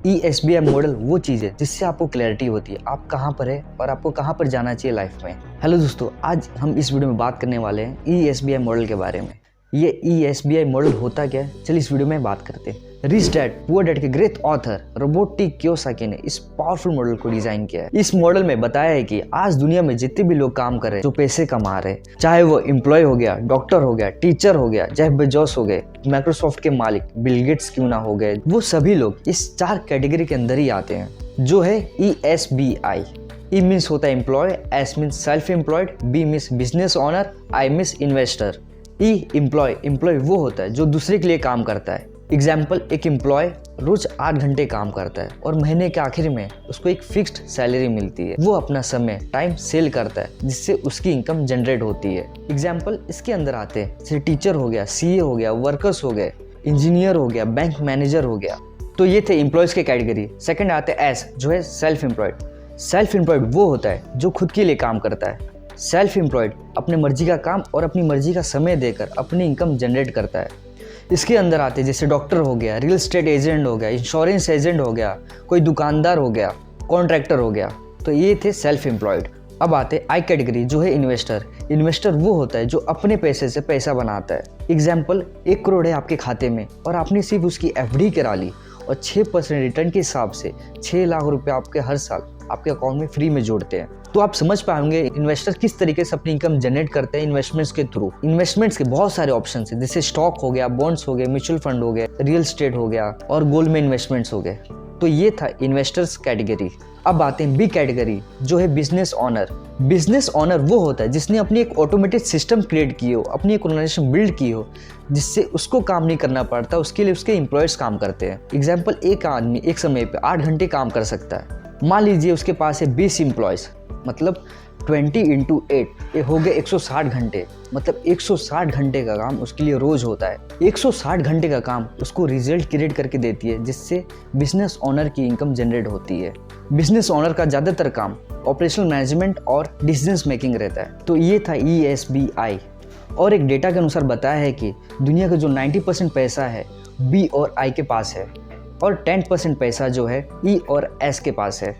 ESBI model वो चीज़ है जिससे आपको क्लैरिटी होती है आप कहाँ पर है और आपको कहाँ पर जाना चाहिए लाइफ में। हेलो दोस्तों, आज हम इस वीडियो में बात करने वाले हैं ESBI मॉडल के बारे में। ये ESBI मॉडल होता क्या है, चलिए इस वीडियो में बात करते हैं। रिच डैड पुअर डैड के great author Robert T Kiyosaki ने इस पावरफुल मॉडल को डिजाइन किया है। इस मॉडल में बताया है कि आज दुनिया में जितने भी लोग काम कर रहे हैं, जो पैसे कमा रहे हैं, चाहे वो एम्प्लॉय हो गया, डॉक्टर हो गया, टीचर हो गया, जेफ बेजोस हो गए, माइक्रोसॉफ्ट के मालिक बिल गेट्स क्यों ना हो गए, वो सभी लोग इस 4 कैटेगरी के अंदर ही आते हैं, जो है ESBI। E मीन्स होता है employee, S means self employed, B means business owner, I means investor. Employee वो होता है जो दूसरे के लिए काम करता है। एग्जाम्पल, एक एम्प्लॉय रोज 8 घंटे काम करता है और महीने के आखिर में उसको एक फिक्स्ड सैलरी मिलती है। वो अपना समय टाइम सेल करता है जिससे उसकी इनकम जनरेट होती है। एग्जाम्पल इसके अंदर आते हैं जैसे टीचर हो गया, CA हो गया, वर्कर्स हो गए, इंजीनियर हो गया, बैंक मैनेजर हो गया। तो ये थे एम्प्लॉयज के कैटेगरी। सेकंड आते हैं S, जो है सेल्फ एम्प्लॉयड। सेल्फ एम्प्लॉयड वो होता है जो खुद के लिए काम करता है। सेल्फ एम्प्लॉयड अपने मर्जी का काम और अपनी मर्जी का समय देकर अपनी इनकम जनरेट करता है। इसके अंदर आते जैसे डॉक्टर हो गया, रियल एस्टेट एजेंट हो गया, इंश्योरेंस एजेंट हो गया, कोई दुकानदार हो गया, कॉन्ट्रैक्टर हो गया। तो ये थे सेल्फ एम्प्लॉयड। अब आते I कैटेगरी, जो है इन्वेस्टर। इन्वेस्टर वो होता है जो अपने पैसे से पैसा बनाता है। एग्जाम्पल, 1 करोड़ है आपके खाते में और आपने सिर्फ उसकी FD करा ली और 6% रिटर्न के हिसाब से 6 लाख रुपए आपके हर साल आपके अकाउंट में फ्री में जोड़ते हैं। तो आप समझ पाएंगे इन्वेस्टर किस तरीके से अपनी इनकम जनरेट करते हैं इन्वेस्टमेंट्स के थ्रू। इन्वेस्टमेंट्स के बहुत सारे ऑप्शन हैं, जैसे स्टॉक हो गया, बॉन्ड्स हो गए, म्यूचुअल फंड हो गए, रियल एस्टेट हो गया और गोल्ड में इन्वेस्टमेंट्स हो गए। तो ये था इन्वेस्टर्स कैटेगरी। अब आते हैं B कैटेगरी, जो है बिजनेस ऑनर। बिजनेस ऑनर वो होता है जिसने अपनी एक ऑटोमेटेड सिस्टम क्रिएट की हो, अपनी एक ऑर्गेनाइजेशन बिल्ड की हो, जिससे उसको काम नहीं करना पड़ता, उसके लिए उसके एम्प्लॉयर्स काम करते हैं। एग्जाम्पल, एक आदमी एक समय पे 8 घंटे काम कर सकता है। मान लीजिए उसके पास है 20 एम्प्लॉयज़, मतलब 20 × 8 ये हो गए 160 घंटे। मतलब 160 घंटे का काम उसके लिए रोज होता है। 160 घंटे का काम उसको रिजल्ट क्रिएट करके देती है, जिससे बिजनेस ऑनर की इनकम जनरेट होती है। बिजनेस ऑनर का ज़्यादातर काम ऑपरेशनल मैनेजमेंट और डिसीजन मेकिंग रहता है। तो ये था ESBI। और एक डेटा के अनुसार बताया है कि दुनिया का जो 90% पैसा है B और I के पास है और 10% पैसा जो है E और S के पास है।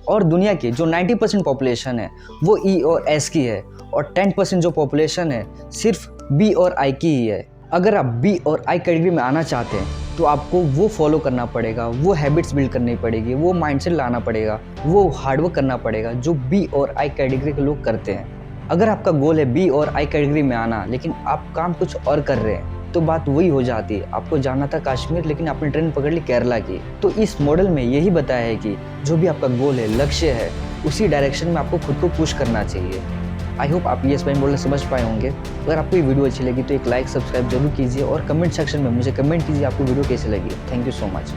और दुनिया की जो 90% पॉपुलेशन है वो E और S की है और 10% जो पॉपुलेशन है सिर्फ B और I की ही है। अगर आप B और I कैटेगरी में आना चाहते हैं तो आपको वो फॉलो करना पड़ेगा, वो हैबिट्स बिल्ड करनी पड़ेगी, वो माइंडसेट लाना पड़ेगा, वो हार्डवर्क करना पड़ेगा जो B और I कैटेगरी के लोग करते हैं। अगर आपका गोल है B और I कैटेगरी में आना, लेकिन आप काम कुछ और कर रहे हैं, तो बात वही हो जाती है। आपको जाना था कश्मीर, लेकिन आपने ट्रेन पकड़ ली केरला की। तो इस मॉडल में यही बताया है कि जो भी आपका गोल है, लक्ष्य है, उसी डायरेक्शन में आपको खुद को पुश करना चाहिए। आई होप आप ESBI मॉडल समझ पाए होंगे। अगर आपको ये वीडियो अच्छी लगी तो एक लाइक, सब्सक्राइब जरूर कीजिए और कमेंट सेक्शन में मुझे कमेंट कीजिए आपको वीडियो कैसे लगी। Thank you so much.